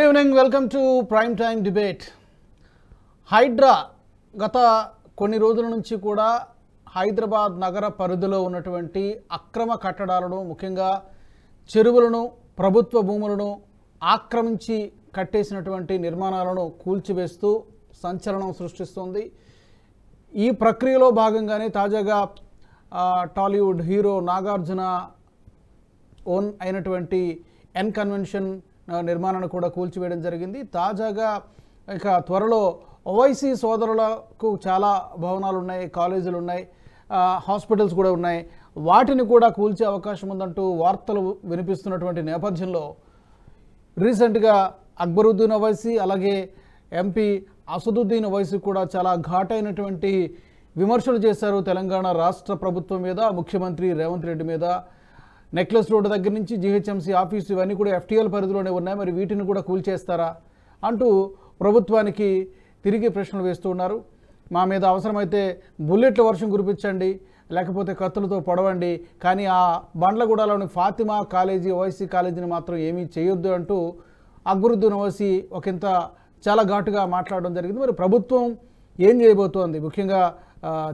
Evening welcome to prime time debate. HYDRAA గత కొన్ని రోజుల నుంచి కూడా హైదరాబాద్ నగర పరిధిలో ఉన్నటువంటి అక్రమ కట్టడాలను, ముఖ్యంగా చెరువులను, ప్రభుత్వ భూములను ఆక్రమించి కట్టేసినటువంటి నిర్మాణాలను కూల్చివేస్తూ సంచలనం సృష్టిస్తుంది. ఈ ప్రక్రియలో భాగంగానే తాజాగా టాలీవుడ్ హీరో నాగార్జున ఓన్ అయినటువంటి ఎన్ కన్వెన్షన్ నిర్మాణాన్ని కూడా కూల్చివేయడం జరిగింది. తాజాగా ఇక త్వరలో ఓవైసీ సోదరులకు చాలా భవనాలు ఉన్నాయి, కాలేజీలు ఉన్నాయి, హాస్పిటల్స్ కూడా ఉన్నాయి, వాటిని కూడా కూల్చే అవకాశం ఉందంటూ వార్తలు వినిపిస్తున్నటువంటి నేపథ్యంలో రీసెంట్గా అక్బరుద్దీన్ ఓవైసీ అలాగే ఎంపీ అసదుద్దీన్ ఓవైసీ కూడా చాలా ఘాటైనటువంటి విమర్శలు చేశారు తెలంగాణ రాష్ట్ర ప్రభుత్వం మీద, ముఖ్యమంత్రి రేవంత్ రెడ్డి మీద. నెక్లెస్ రోడ్డు దగ్గర నుంచి జీహెచ్ఎంసీ ఆఫీసు ఇవన్నీ కూడా ఎఫ్టీఎల్ పరిధిలోనే ఉన్నాయి, మరి వీటిని కూడా కూల్చేస్తారా అంటూ ప్రభుత్వానికి తిరిగి ప్రశ్నలు వేస్తూ ఉన్నారు. మా మీద అవసరమైతే బుల్లెట్ల వర్షం కురిపించండి, లేకపోతే కత్తులతో పొడవండి, కానీ ఆ బండ్లగూడలోని ఫాతిమా కాలేజీ, ఓవైసీ కాలేజీని మాత్రం ఏమీ చేయొద్దు అంటూ అక్బరుద్దీన్ ఓవైసీ ఒకంత చాలా ఘాటుగా మాట్లాడడం జరిగింది. మరి ప్రభుత్వం ఏం చేయబోతోంది? ముఖ్యంగా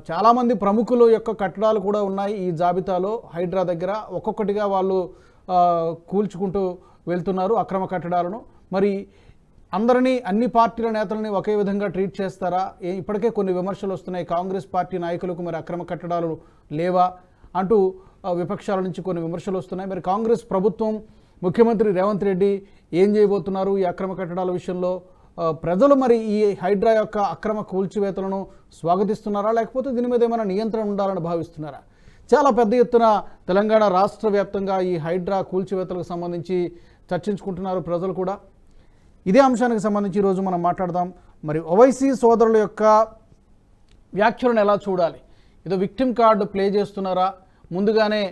చాలామంది ప్రముఖుల యొక్క కట్టడాలు కూడా ఉన్నాయి ఈ జాబితాలో. హైడ్రా దగ్గర ఒక్కొక్కటిగా వాళ్ళు కూల్చుకుంటూ వెళ్తున్నారు అక్రమ కట్టడాలను. మరి అందరినీ, అన్ని పార్టీల నేతలని ఒకే విధంగా ట్రీట్ చేస్తారా? ఇప్పటికే కొన్ని విమర్శలు వస్తున్నాయి, కాంగ్రెస్ పార్టీ నాయకులకు మరి అక్రమ కట్టడాలు లేవా అంటూ విపక్షాల నుంచి కొన్ని విమర్శలు వస్తున్నాయి. మరి కాంగ్రెస్ ప్రభుత్వం, ముఖ్యమంత్రి రేవంత్ రెడ్డి ఏం చేయబోతున్నారు ఈ అక్రమ కట్టడాల విషయంలో? ప్రజలు మరి ఈ హైడ్రా యొక్క అక్రమ కూల్చివేతలను స్వాగతిస్తున్నారా, లేకపోతే దీని మీద ఏమైనా నియంత్రణ ఉండాలని భావిస్తున్నారా? చాలా పెద్ద ఎత్తున తెలంగాణ రాష్ట్ర వ్యాప్తంగా ఈ హైడ్రా కూల్చివేతలకు సంబంధించి చర్చించుకుంటున్నారు ప్రజలు కూడా. ఇదే అంశానికి సంబంధించి ఈరోజు మనం మాట్లాడదాం. మరి ఓవైసీ సోదరుల యొక్క వ్యాఖ్యలను ఎలా చూడాలి? ఏదో విక్టిమ్ కార్డు ప్లే చేస్తున్నారా? ముందుగానే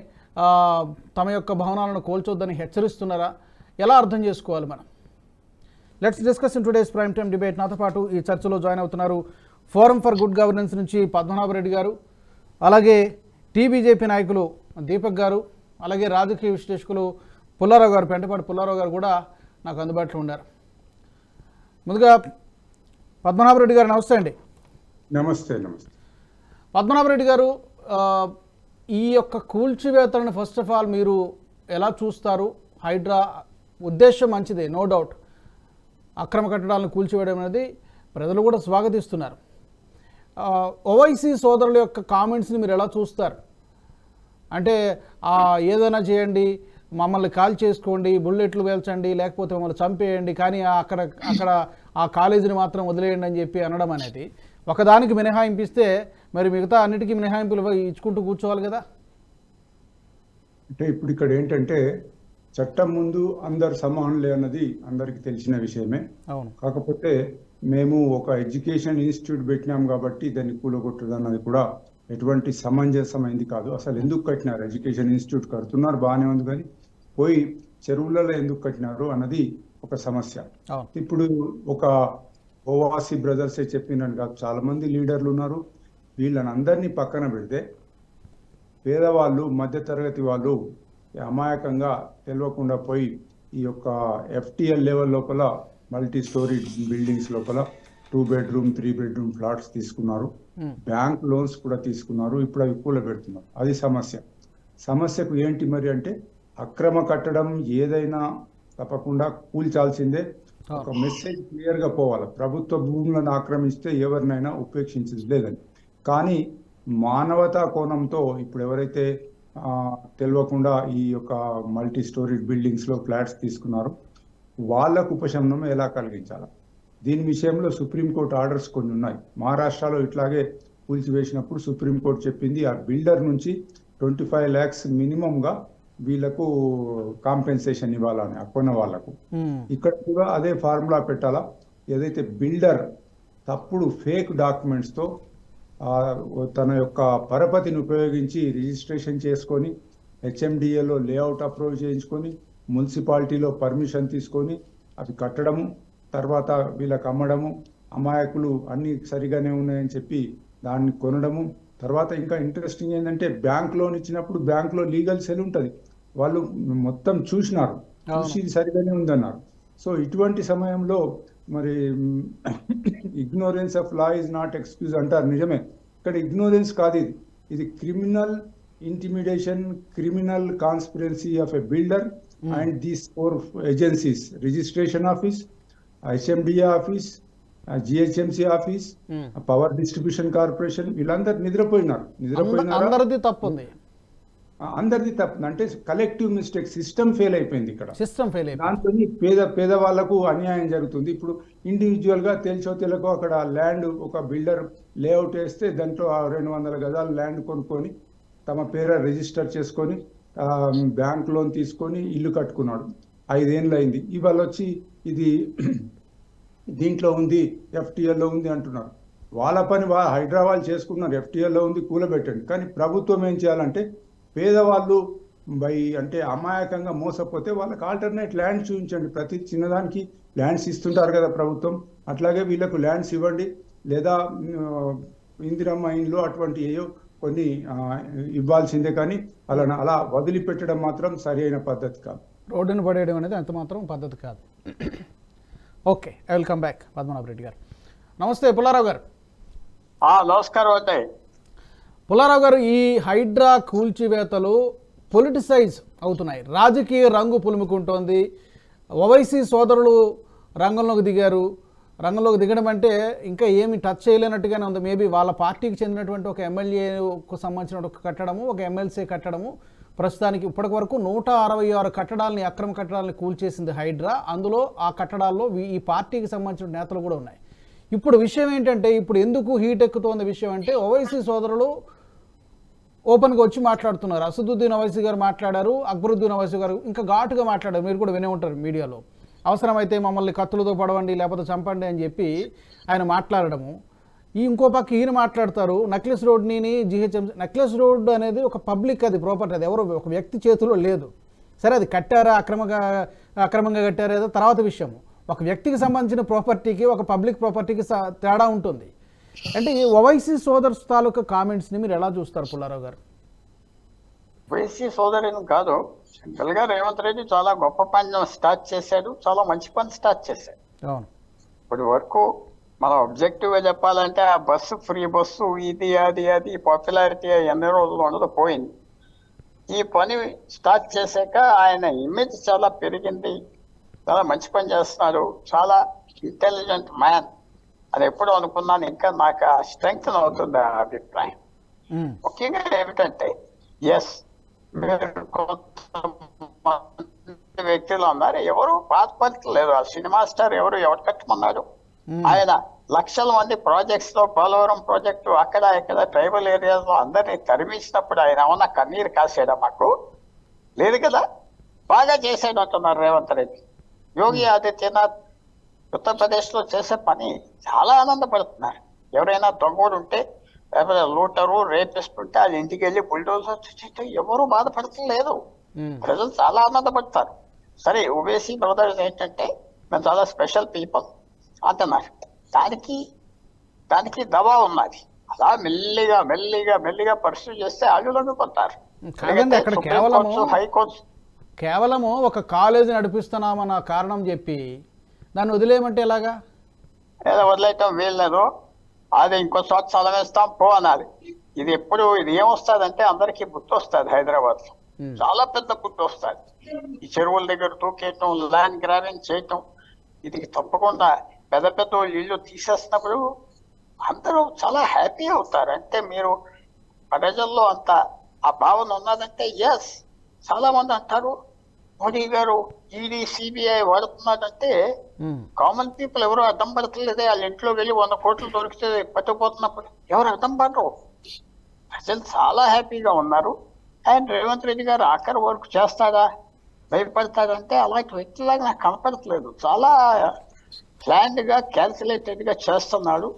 తమ యొక్క భవనాలను కూల్చొద్దని హెచ్చరిస్తున్నారా? ఎలా అర్థం చేసుకోవాలి మనం? Let's discuss in today's prime time debate. నాతో పాటు ఈ చర్చలో జాయిన్ అవుతున్నారు ఫోరం ఫర్ గుడ్ గవర్నెన్స్ నుంచి పద్మనాభరెడ్డి గారు, అలాగే టీబీజేపీ నాయకులు దీపక్ గారు, అలాగే రాజకీయ విశ్లేషకులు పుల్లారావు గారు, పెంటపాటి పుల్లారావు గారు కూడా నాకు అందుబాటులో ఉన్నారు. ముందుగా పద్మనాభరెడ్డి గారు నమస్తే అండి. నమస్తే. నమస్తే పద్మనాభరెడ్డి గారు, ఈ యొక్క కూల్చివేతలను ఫస్ట్ ఆఫ్ ఆల్ మీరు ఎలా చూస్తారు? హైడ్రా ఉద్దేశం మంచిదే, నో డౌట్. అక్రమ కట్టడాలను కూల్చివేయడం అనేది ప్రజలు కూడా స్వాగతిస్తున్నారు. ఓవైసీ సోదరుల యొక్క కామెంట్స్ని మీరు ఎలా చూస్తారు? అంటే ఏదైనా చేయండి, మమ్మల్ని కాల్ చేసుకోండి, బుల్లెట్లు వేల్చండి, లేకపోతే మమ్మల్ని చంపేయండి, కానీ అక్కడ ఆ కాలేజీని మాత్రం వదిలేయండి అని చెప్పి అనడం అనేది, ఒకదానికి మినహాయింపిస్తే మరి మిగతా అన్నిటికీ మినహాయింపులు ఇచ్చుకుంటూ కూర్చోవాలి కదా? అంటే ఇప్పుడు ఇక్కడ ఏంటంటే చట్టం ముందు అందరు సమానులే అన్నది అందరికి తెలిసిన విషయమే. కాకపోతే మేము ఒక ఎడ్యుకేషన్ ఇన్స్టిట్యూట్ పెట్టినాం కాబట్టి దాన్ని కూలగొట్టడం అన్నది కూడా ఎటువంటి సమంజసమైంది కాదు. అసలు ఎందుకు కట్టినారు? ఎడ్యుకేషన్ ఇన్స్టిట్యూట్ కడుతున్నారు, బాగానే ఉంది, కానీ పోయి చెరువులలో ఎందుకు కట్టినారు అన్నది ఒక సమస్య. ఇప్పుడు ఒక ఓవాసీ బ్రదర్సే చెప్పినట్టు కాదు, చాలా మంది లీడర్లు ఉన్నారు. వీళ్ళని అందరినీ పక్కన పెడితే పేదవాళ్ళు, మధ్యతరగతి వాళ్ళు అమాయకంగా తెలియకుండా పోయి ఈ యొక్క ఎఫ్టీఎల్ లెవెల్ లోపల మల్టీ స్టోరీ బిల్డింగ్స్ లోపల 2 బెడ్రూమ్ 3 బెడ్రూమ్ ఫ్లాట్స్ తీసుకున్నారు, బ్యాంక్ లోన్స్ కూడా తీసుకున్నారు. ఇప్పుడు అవి కూలబెడుతున్నారు. అది సమస్య. సమస్యకు ఏంటి మరి అంటే, అక్రమ కట్టడం ఏదైనా తప్పకుండా కూల్చాల్సిందే. ఒక మెసేజ్ క్లియర్గా పోవాలి, ప్రభుత్వ భూములను ఆక్రమిస్తే ఎవరినైనా ఉపేక్షించేది లేదని. కానీ మానవతా కోణంతో ఇప్పుడు ఎవరైతే తెలియకుండా ఈ యొక్క మల్టీ స్టోరీ బిల్డింగ్స్లో ఫ్లాట్స్ తీసుకున్నారు, వాళ్ళకు ఉపశమనం ఎలా కలిగించాలి, దీని విషయంలో సుప్రీంకోర్టు ఆర్డర్స్ కొన్ని ఉన్నాయి. మహారాష్ట్రలో ఇట్లాగే కూల్చివేసినప్పుడు సుప్రీంకోర్టు చెప్పింది ఆ బిల్డర్ నుంచి 25 lakhs మినిమంగా వీళ్ళకు కాంపెన్సేషన్ ఇవ్వాలని, కొన్న వాళ్ళకు. ఇక్కడ కూడా అదే ఫార్ములా పెట్టాలా. ఏదైతే బిల్డర్ తప్పుడు ఫేక్ డాక్యుమెంట్స్తో తన యొక్క పరపతిని ఉపయోగించి రిజిస్ట్రేషన్ చేసుకొని, హెచ్ఎండిఏలో లేఅవుట్ అప్రూవ్ చేయించుకొని, మున్సిపాలిటీలో పర్మిషన్ తీసుకొని అవి కట్టడము, తర్వాత వీళ్ళకి అమ్మడము, అమాయకులు అన్నీ సరిగానే ఉన్నాయని చెప్పి దాన్ని కొనడము. తర్వాత ఇంకా ఇంట్రెస్టింగ్ ఏంటంటే, బ్యాంక్ లోన్ ఇచ్చినప్పుడు బ్యాంక్లో లీగల్ సెల్ ఉంటుంది, వాళ్ళు మొత్తం చూసినారు, చూసి ఇది సరిగానే ఉందన్నారు. సో ఇటువంటి సమయంలో మరి ignorance of law is not excuse అంటారు, నిజమే. ఇక్కడ ఇగ్నోరెన్స్ కాదు, ఇది criminal intimidation, criminal conspiracy of a builder and these 4 agencies, registration office, HMDA office, GHMC office, power distribution corporation, వీళ్ళందరూ నిద్రపోయినారు. అందరిది తప్పు ఉంది, అందరిది తప్పు అంటే కలెక్టివ్ మిస్టేక్, సిస్టమ్ ఫెయిల్ అయిపోయింది ఇక్కడ. సిస్టమ్ ఫెయిల్ అయిపోయింది. దాంతో పేదవాళ్లకు అన్యాయం జరుగుతుంది. ఇప్పుడు ఇండివిజువల్ గా తెలిసో అక్కడ ల్యాండ్ ఒక బిల్డర్ లేఅవుట్ వేస్తే దాంట్లో 200 గజాలు ల్యాండ్ కొనుక్కొని తమ పేర రిజిస్టర్ చేసుకొని బ్యాంక్ లోన్ తీసుకొని ఇల్లు కట్టుకున్నాడు. 5 ఏళ్ళు అయింది. ఇవాళ వచ్చి ఇది దీంట్లో ఉంది, FTL లో ఉంది అంటున్నారు. వాళ్ళ పని హైదరాబాద్ చేసుకున్నారు, FTL లో ఉంది, కూలబెట్టండి. కానీ ప్రభుత్వం ఏం చేయాలంటే పేదవాళ్ళు అంటే అమాయకంగా మోసపోతే వాళ్ళకి ఆల్టర్నేట్ ల్యాండ్స్ చూపించండి. ప్రతి చిన్నదానికి ల్యాండ్స్ ఇస్తుంటారు కదా ప్రభుత్వం, అట్లాగే వీళ్ళకు ల్యాండ్స్ ఇవ్వండి. లేదా ఇందిరమ్మ ఇండ్లు అటువంటి ఏయో కొన్ని ఇవ్వాల్సిందే, కానీ అలా వదిలిపెట్టడం మాత్రం సరి అయిన పద్ధతి కాదు. రోడ్డును పడేయడం అనేది అంత మాత్రం పద్ధతి కాదు. Okay, I will come back. Padmanabha Reddy గారు నమస్తే. పుల్లారావు గారు నమస్కారం. అంటే పుల్లారావు గారు, ఈ హైడ్రా కూల్చివేతలు పొలిటిసైజ్ అవుతున్నాయి, రాజకీయ రంగు పులుముకుంటోంది. ఓవైసీ సోదరులు రంగంలోకి దిగారు. రంగంలోకి దిగడం అంటే ఇంకా ఏమి టచ్ చేయలేనట్టుగానే ఉంది. మేబీ వాళ్ళ పార్టీకి చెందినటువంటి ఒక ఎమ్మెల్యేకు సంబంధించిన ఒక కట్టడము, ఒక ఎమ్మెల్సీ కట్టడము, ప్రస్తుతానికి ఇప్పటి వరకు 166 కట్టడాలని, అక్రమ కట్టడాలని కూల్చేసింది హైడ్రా. అందులో ఆ కట్టడాల్లో ఈ పార్టీకి సంబంధించిన నేతలు కూడా ఉన్నాయి. ఇప్పుడు విషయం ఏంటంటే, ఇప్పుడు ఎందుకు హీట్ ఎక్కుతోంది విషయం అంటే, ఓవైసీ సోదరులు ఓపెన్గా వచ్చి మాట్లాడుతున్నారు. అసదుద్దీన్ ఓవైసీ గారు మాట్లాడారు, అక్బరుద్దీన్ ఓవైసీ గారు ఇంకా ఘాటుగా మాట్లాడారు. మీరు కూడా వినే ఉంటారు మీడియాలో. అవసరమైతే మమ్మల్ని కత్తులతో పడవండి, లేకపోతే చంపండి అని చెప్పి ఆయన మాట్లాడడము. ఇంకో పక్క ఈయన మాట్లాడతారు, నక్లెస్ రోడ్ని GHMC. నక్లెస్ రోడ్ అనేది ఒక పబ్లిక్, అది ప్రాపర్టీ, అది ఎవరో ఒక వ్యక్తి చేతిలో లేదు. సరే, అది కట్టారా, అక్రమంగా కట్టారా ఏదో తర్వాత విషయము. ఒక వ్యక్తికి సంబంధించిన ప్రాపర్టీకి, ఒక పబ్లిక్ ప్రాపర్టీకి తేడా ఉంటుంది. అంటే ఈ ఓవైసీ సోదర్స్ తాలూకా కామెంట్స్ని మీరు ఎలా చూస్తారు పుల్లారావు గారు? ఓవైసీ సోదరుని కాదు, సింపుల్ గా రేవంత్ రెడ్డి చాలా గొప్ప పని స్టార్ట్ చేశాడు, చాలా మంచి పని స్టార్ట్ చేశాడు. అవును, ఇప్పటి వరకు మనం ఆబ్జెక్టివ్ గా చెప్పాలంటే ఆ బస్సు, ఫ్రీ బస్సు, అది పాపులారిటీ ఎన్ని రోజులు ఉండదు, పోయింది. ఈ పని స్టార్ట్ చేశాక ఆయన ఇమేజ్ చాలా పెరిగింది, చాలా మంచి పని చేస్తున్నాడు, చాలా ఇంటెలిజెంట్ మ్యాన్ అని ఎప్పుడు అనుకున్నాను. ఇంకా నాకు ఆ స్ట్రెంగ్త్ అవుతుంది ఆ అభిప్రాయం. ముఖ్యంగా ఏమిటంటే, ఎస్ మీరు కొంత వ్యక్తులు ఉన్నారు, ఎవరు బాధపడలేదు. ఆ సినిమా స్టార్ ఎవరు కట్టమన్నారు? ఆయన లక్షల మంది ప్రాజెక్ట్స్ లో, పోలవరం ప్రాజెక్టు అక్కడ ఇక్కడ ట్రైబల్ ఏరియాస్ లో అందరినీ తరిమించినప్పుడు ఆయన ఏమన్నా కన్నీరు కాసాడా? మాకు లేదు కదా. బాగా చేశాడు అంటున్నారు రేవంత్ రెడ్డి. యోగి ఆదిత్యనాథ్ ఉత్తరప్రదేశ్ లో చేసే పని చాలా ఆనందపడుతున్నారు. ఎవరైనా దొంగోడు ఉంటే, లేకపోతే లూటరు, రేపిస్ట్ ఉంటే వాళ్ళ ఇంటికి వెళ్ళి బుల్డోజర్ ఎవరు బాధపడలేదు. ప్రజలు చాలా ఆనందపడతారు. సరే, ఓవైసీ బ్రదర్స్ ఏంటంటే మేము చాలా స్పెషల్ పీపుల్ అంటున్నారు. దానికి దవా ఉన్నది. అలా మెల్లిగా పర్సూ చేస్తే ఆగులను కొంటారు. కేవలము ఒక కాలేజీ నడిపిస్తున్నామన్న కారణం చెప్పి దాన్ని వదిలేయమంటే ఎలాగా? ఏదో వదిలేయటం వీళ్ళదు. అది ఇంకో చోట చదివేస్తాం పో అనాలి. ఇది ఏమొస్తుందంటే అందరికీ గుర్తు వస్తుంది. హైదరాబాద్ లో చాలా పెద్ద గుర్తు వస్తుంది. ఈ చెరువుల దగ్గర తూకేయటం, ల్యాండ్ గ్రాబింగ్ చేయటం, ఇది తప్పకుండా పెద్ద ఇల్లు తీసేసినప్పుడు అందరూ చాలా హ్యాపీ అవుతారు. అంటే మీరు ప్రజల్లో అంత ఆ భావన ఉన్నదంటే ఎస్. చాలా మంది అంటారు మోడీ గారు ఈడీ, CBI వాడుతున్నాడంటే కామన్ పీపుల్ ఎవరు అర్థం పడతలేదే. వాళ్ళ ఇంట్లో వెళ్ళి 100 కోట్లు దొరికితే పట్టుకుపోతున్నప్పుడు ఎవరు అర్థం పడరు. ప్రజలు చాలా హ్యాపీగా ఉన్నారు. అండ్ రేవంత్ రెడ్డి గారు ఆఖరి వరకు చేస్తాడా, భయపడతాడంటే అలాంటి వ్యక్తిలాగా నాకు కనపడట్లేదు. చాలా ప్లాన్డ్ గా, క్యాల్కులేటెడ్ గా చేస్తున్నాడు.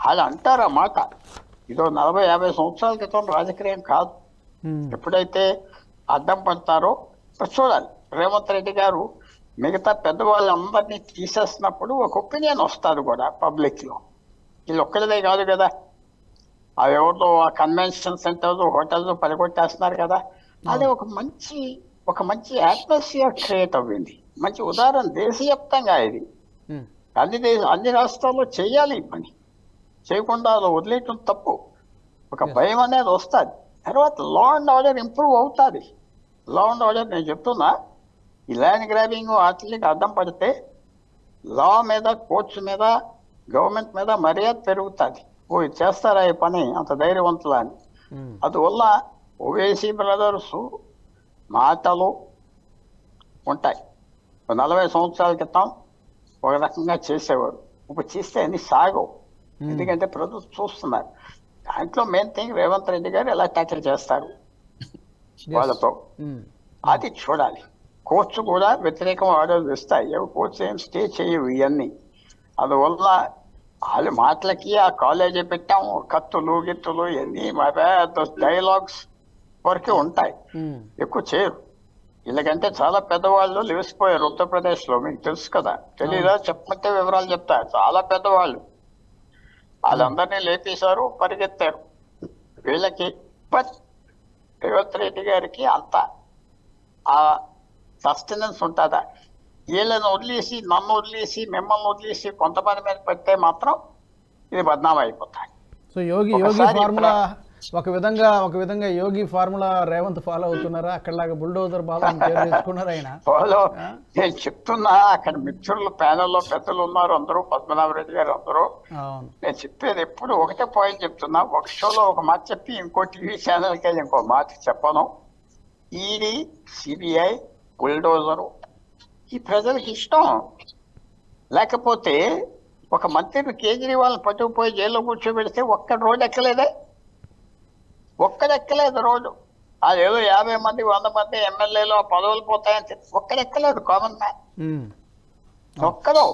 వాళ్ళు అంటారు ఆ మాట. ఇదో 40-50 సంవత్సరాల క్రితం రాజకీయం కాదు. ఎప్పుడైతే అడ్డం పడతారో చూడాలి. రేవంత్ రెడ్డి గారు మిగతా పెద్దవాళ్ళందరినీ తీసేసినప్పుడు ఒక ఒపీనియన్ వస్తుంది కూడా పబ్లిక్ లో. వీళ్ళు ఒక్కరిదే కాదు కదా, అవి ఎవరితో ఆ కన్వెన్షన్ సెంటర్స్, హోటల్స్ పనికొట్టేస్తున్నారు కదా. అదే ఒక మంచి అట్మాస్ఫియర్ క్రియేట్ అవ్వింది. మంచి ఉదాహరణ దేశవ్యాప్తంగా ఇది. అన్ని రాష్ట్రాల్లో చేయాలి ఈ పని. చేయకుండా అలా వదిలేయటం తప్పు. ఒక భయం అనేది వస్తుంది. తర్వాత లా అండ్ ఆర్డర్ ఇంప్రూవ్ అవుతుంది. లా అండ్ ఆర్డర్ నేను చెప్తున్నా, ఈ ల్యాండ్ గ్రాబింగ్ వాటికి అడ్డం పడితే లా మీద, కోర్ట్స్ మీద, గవర్నమెంట్ మీద మర్యాద పెరుగుతుంది. ఓ ఇది చేస్తారా ఈ పని అంత ధైర్యవంతులా అని. అందువల్ల ఓవైసీ బ్రదర్స్ మాటలు ఉంటాయి. 40 సంవత్సరాల క్రితం ఒక రకంగా చేసేవారు, ఇప్పుడు చేస్తే అన్ని సాగవు. ఎందుకంటే ప్రభుత్వం చూస్తున్నారు. దాంట్లో మెయిన్ థింగ్ రేవంత్ రెడ్డి గారు ఎలా ట్యాకిల్ చేస్తారు వాళ్ళతో, అది చూడాలి. కోర్ట్స్ కూడా వ్యతిరేకం ఆర్డర్లు ఇస్తాయి. కోర్ట్స్ ఏం స్టే చేయవు ఇవన్నీ. అందువల్ల వాళ్ళ మాటలకి ఆ కాలేజీ పెట్టాము, కత్తులు గిత్తులు ఇవన్నీ డైలాగ్స్ వరకే ఉంటాయి, ఎక్కువ చేయరు. వీళ్ళకంటే చాలా పెద్దవాళ్ళు లేచిపోయారు ఉత్తరప్రదేశ్ లో, మీకు తెలుసు కదా, తెలీదా? చెప్పమంటే వివరాలు చెప్తారు. చాలా పెద్దవాళ్ళు, వాళ్ళందరినీ లేపేశారు, పరిగెత్తారు. వీళ్ళకి రేవంత్ రెడ్డి గారికి అంత ఆ సస్టెనెన్స్ ఉంటుందా? వీళ్ళని వదిలేసి, నన్ను వదిలేసి, మిమ్మల్ని వదిలేసి కొంతమంది మీద పెడితే మాత్రం ఇది బద్నామా అయిపోతాయి. సో యోగి ఫార్ములా ఒక విధంగా యోగి ఫార్ములా రేవంత్ ఫాలో అవుతున్నారా? అక్కడలాగా బుల్డోజర్ బాబా చేసుకున్నారు ఆయన. ఫాలో నేను చెప్తున్నా, అక్కడ మిత్రులు ప్యానెల్లో పెద్దలు ఉన్నారు అందరూ, పద్మనాభరెడ్డి గారు అందరూ. నేను చెప్పేది ఎప్పుడు ఒకటే పాయింట్ చెప్తున్నా. ఒక షోలో ఒక మాట చెప్పి ఇంకో టీవీ ఛానల్కి వెళ్ళి ఇంకో మాట చెప్పను. ఈడీ, సిబిఐ, బుల్డోజరు ఈ ప్రజలకు ఇష్టం. లేకపోతే ఒక మంత్రిని కేజ్రీవాల్ పట్టుకుపోయి జైల్లో కూర్చోబెడితే ఒక్కడు రోడ్డు ఎక్కలేదే, ఒక్కడెక్కలేదు రోడ్డు. అదేదో 50 మంది 100 మంది ఎమ్మెల్యేలు పదవులు పోతాయని ఒక్కడెక్కలేదు కామన్ మ్యాన్, ఒక్కడు.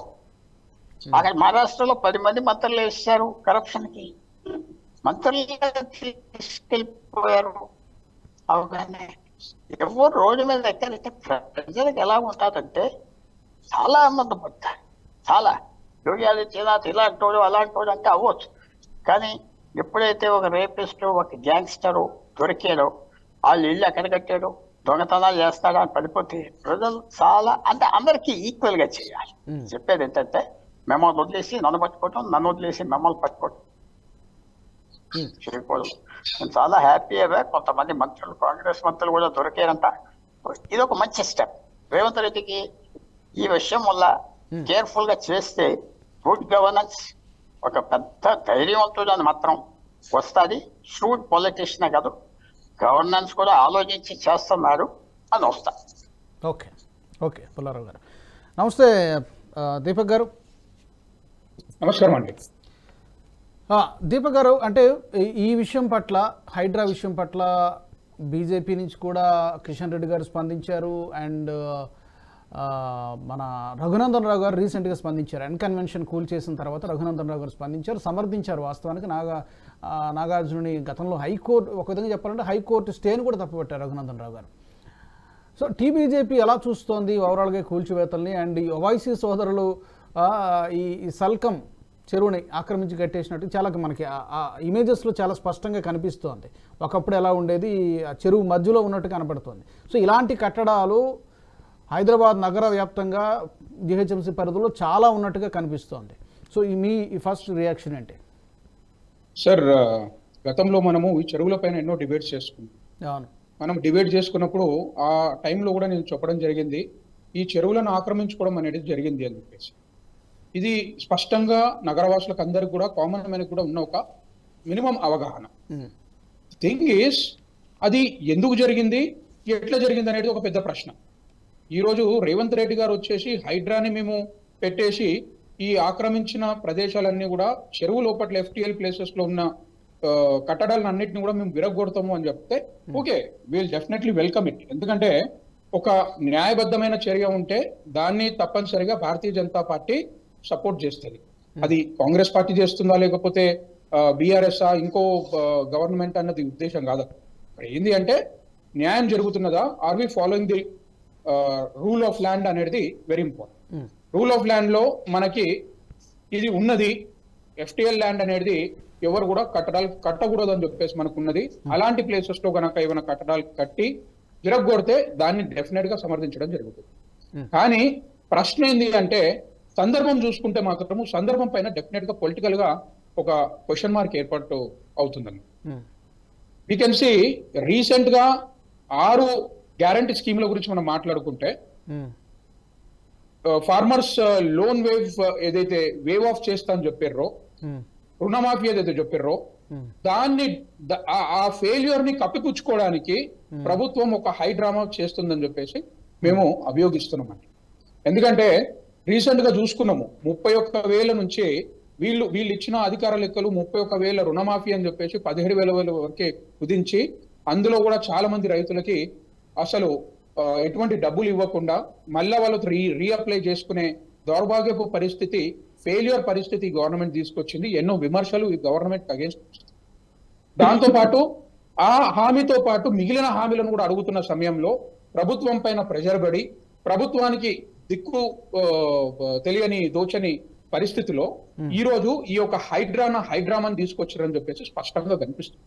అక్కడ మహారాష్ట్రలో 10 మంది మంత్రులు వేసారు కరప్షన్ కి, మంత్రులు తీసుకెళ్ళిపోయారు. అవగానే ఎవరు రోడ్డు మీద ఎక్కారంటే ప్రజలకు ఎలా ఉంటుందంటే చాలా ఆనందం పడతారు. చాలా యోగి ఆదిత్యనాథ్ ఇలాంటోడు అలాంటోడు అంటే అవ్వచ్చు, కానీ ఎప్పుడైతే ఒక రేపిస్ట్, ఒక గ్యాంగ్స్టరు దొరికాడో, వాళ్ళు ఇల్లు ఎక్కడ కట్టాడు, దొంగతనాలు చేస్తాడా అని పడిపోతే ప్రజలు చాలా అంటే అందరికీ ఈక్వల్ గా చేయాలి. చెప్పేది ఏంటంటే మిమ్మల్ని వదిలేసి నన్ను పట్టుకోవటం, నన్ను వదిలేసి మిమ్మల్ని పట్టుకోవటం చేయకూడదు. నేను చాలా హ్యాపీగా కొంతమంది మంత్రులు, కాంగ్రెస్ మంత్రులు కూడా దొరికారంట. ఇది ఒక మంచి స్టెప్. రేవంత్ రెడ్డికి ఈ విషయం వల్ల కేర్ఫుల్ గా చేస్తే గుడ్ గవర్నెన్స్, ఒక పెద్ద ధైర్యవంతుడు అని మాత్రం వస్తుంది. షూడ్ పొలిటీషియన్ కాదు, గవర్నెన్స్ కూడా ఆలోచించి చేస్తున్నారు అని వస్తా. ఓకే ఓకే పుల్లారావు గారు నమస్తే. దీపక్ గారు నమస్కారం అండి. దీపక్ గారు, అంటే ఈ విషయం పట్ల, హైడ్రా విషయం పట్ల బీజేపీ నుంచి కూడా కిషన్ రెడ్డి గారు స్పందించారు, అండ్ మన రఘునందన్ రావు గారు రీసెంట్గా స్పందించారు. అన్కన్వెన్షన్ కూల్ చేసిన తర్వాత రఘునందన్ రావు గారు స్పందించారు, సమర్థించారు. వాస్తవానికి నాగార్జునుని గతంలో హైకోర్టు, ఒక విధంగా చెప్పాలంటే హైకోర్టు స్టేను కూడా తప్పుపట్టారు రఘునందన్ రావు గారు. సో టీబీజేపీ ఎలా చూస్తోంది ఓవరాల్గా కూల్చివేతల్ని? అండ్ ఈ ఓవైసీ సోదరులు ఈ సల్కం చెరువుని ఆక్రమించి కట్టేసినట్టు చాలా మనకి ఆ ఇమేజెస్లో చాలా స్పష్టంగా కనిపిస్తోంది. ఒకప్పుడు ఎలా ఉండేది, ఆ చెరువు మధ్యలో ఉన్నట్టు కనపడుతోంది. సో ఇలాంటి కట్టడాలు హైదరాబాద్ నగర వ్యాప్తంగా జిహెచ్ఎంసీ పరిధిలో చాలా ఉన్నట్టుగా కనిపిస్తోంది. సో మీ ఫస్ట్ రియాక్షన్ ఏంటి? సార్, గతంలో మనము ఈ చెరువుల పైన ఎన్నో డిబేట్స్ చేసుకున్నాం. మనం డిబేట్ చేసుకున్నప్పుడు ఆ టైంలో కూడా నేను చెప్పడం జరిగింది, ఈ చెరువులను ఆక్రమించుకోవడం అనేది జరిగింది అని చెప్పేసి. ఇది స్పష్టంగా నగరవాసులకు అందరికి కూడా, కామన్ మ్యాన్కి కూడా ఉన్న ఒక మినిమం అవగాహన. థింగ్ ఈస్, అది ఎందుకు జరిగింది, ఎట్లా జరిగింది అనేది ఒక పెద్ద ప్రశ్న. ఈరోజు రేవంత్ రెడ్డి గారు వచ్చేసి హైడ్రాని మేము పెట్టేసి ఈ ఆక్రమించిన ప్రదేశాలన్నీ కూడా చెరువు లోపల FTL ప్లేసెస్ లో ఉన్న కట్టడాలను అన్నింటినీ కూడా మేము విరగొడతాము అని చెప్తే okay, will definitely welcome it. ఎందుకంటే ఒక న్యాయబద్ధమైన చర్య ఉంటే దాన్ని తప్పనిసరిగా భారతీయ జనతా పార్టీ సపోర్ట్ చేస్తుంది. అది కాంగ్రెస్ పార్టీ చేస్తుందా లేకపోతే BRS ఇంకో గవర్నమెంట్ అన్నది ఉద్దేశం కాదు. ఏంది అంటే న్యాయం జరుగుతున్నదా, are we following the rule of land అనేది very important. Rule of land లో మనకి ఇది ఉన్నది, FTL ల్యాండ్ అనేది ఎవరు కూడా కట్టడాలు కట్టకూడదు అని చెప్పేసి మనకు ఉన్నది. అలాంటి ప్లేసెస్ లో కనుక ఏమైనా కట్టడాలు కట్టి విరగొడితే దాన్ని డెఫినెట్ గా సమర్థించడం జరుగుతుంది. కానీ ప్రశ్న ఏంది అంటే సందర్భం చూసుకుంటే మాత్రము సందర్భం పైన డెఫినెట్ గా పొలిటికల్ గా ఒక క్వశ్చన్ మార్క్ ఏర్పాటు అవుతుందని వీ కెన్ సి రీసెంట్ గా 6 గ్యారంటీ స్కీమ్ల గురించి మనం మాట్లాడుకుంటే ఫార్మర్స్ లోన్ ఏదైతే వేవ్ ఆఫ్ చేస్తా అని చెప్పారో రుణమాఫీ ఏదైతే చెప్పారో దాన్ని ఆ ఫెయిల్యూర్ ని కప్పిపుచ్చుకోవడానికి ప్రభుత్వం ఒక హై డ్రామా చేస్తుందని చెప్పేసి మేము అభియోగిస్తున్నాం. ఎందుకంటే రీసెంట్ గా చూసుకున్నాము 31,000 నుంచి వీళ్ళు ఇచ్చిన అధికార లెక్కలు 31,000 రుణమాఫీ అని చెప్పేసి 17,000 వరకే కుదించి అందులో కూడా చాలా మంది రైతులకి అసలు ఎటువంటి డబ్బులు ఇవ్వకుండా మళ్ళా వాళ్ళు రీఅప్లై చేసుకునే దౌర్భాగ్యపు పరిస్థితి, ఫెయిల్యూర్ పరిస్థితి గవర్నమెంట్ తీసుకొచ్చింది. ఎన్నో విమర్శలు ఈ గవర్నమెంట్ అగేన్స్ట్. దాంతో పాటు ఆ హామీతో పాటు మిగిలిన హామీలను కూడా అడుగుతున్న సమయంలో ప్రభుత్వం పైన ప్రెషర్ పడి ప్రభుత్వానికి దిక్కు తెలియని దోచని పరిస్థితిలో ఈ రోజు ఈ యొక్క హైడ్రామాని తీసుకొచ్చారని చెప్పేసి స్పష్టంగా కనిపిస్తుంది.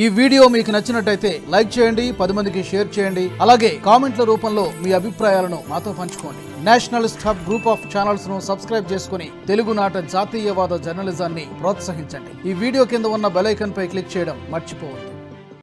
ఈ వీడియో మీకు నచ్చినట్టయితే లైక్ చేయండి, 10 మందికి షేర్ చేయండి. అలాగే కామెంట్ల రూపంలో మీ అభిప్రాయాలను మాతో పంచుకోండి. Nationalist hub group of channels ను సబ్స్క్రైబ్ చేసుకుని తెలుగునాట జాతీయవాద జర్నలిజాన్ని ప్రోత్సహించండి. ఈ వీడియో కింద ఉన్న బెల్ ఐకాన్ పై క్లిక్ చేయడం మర్చిపోవద్దు.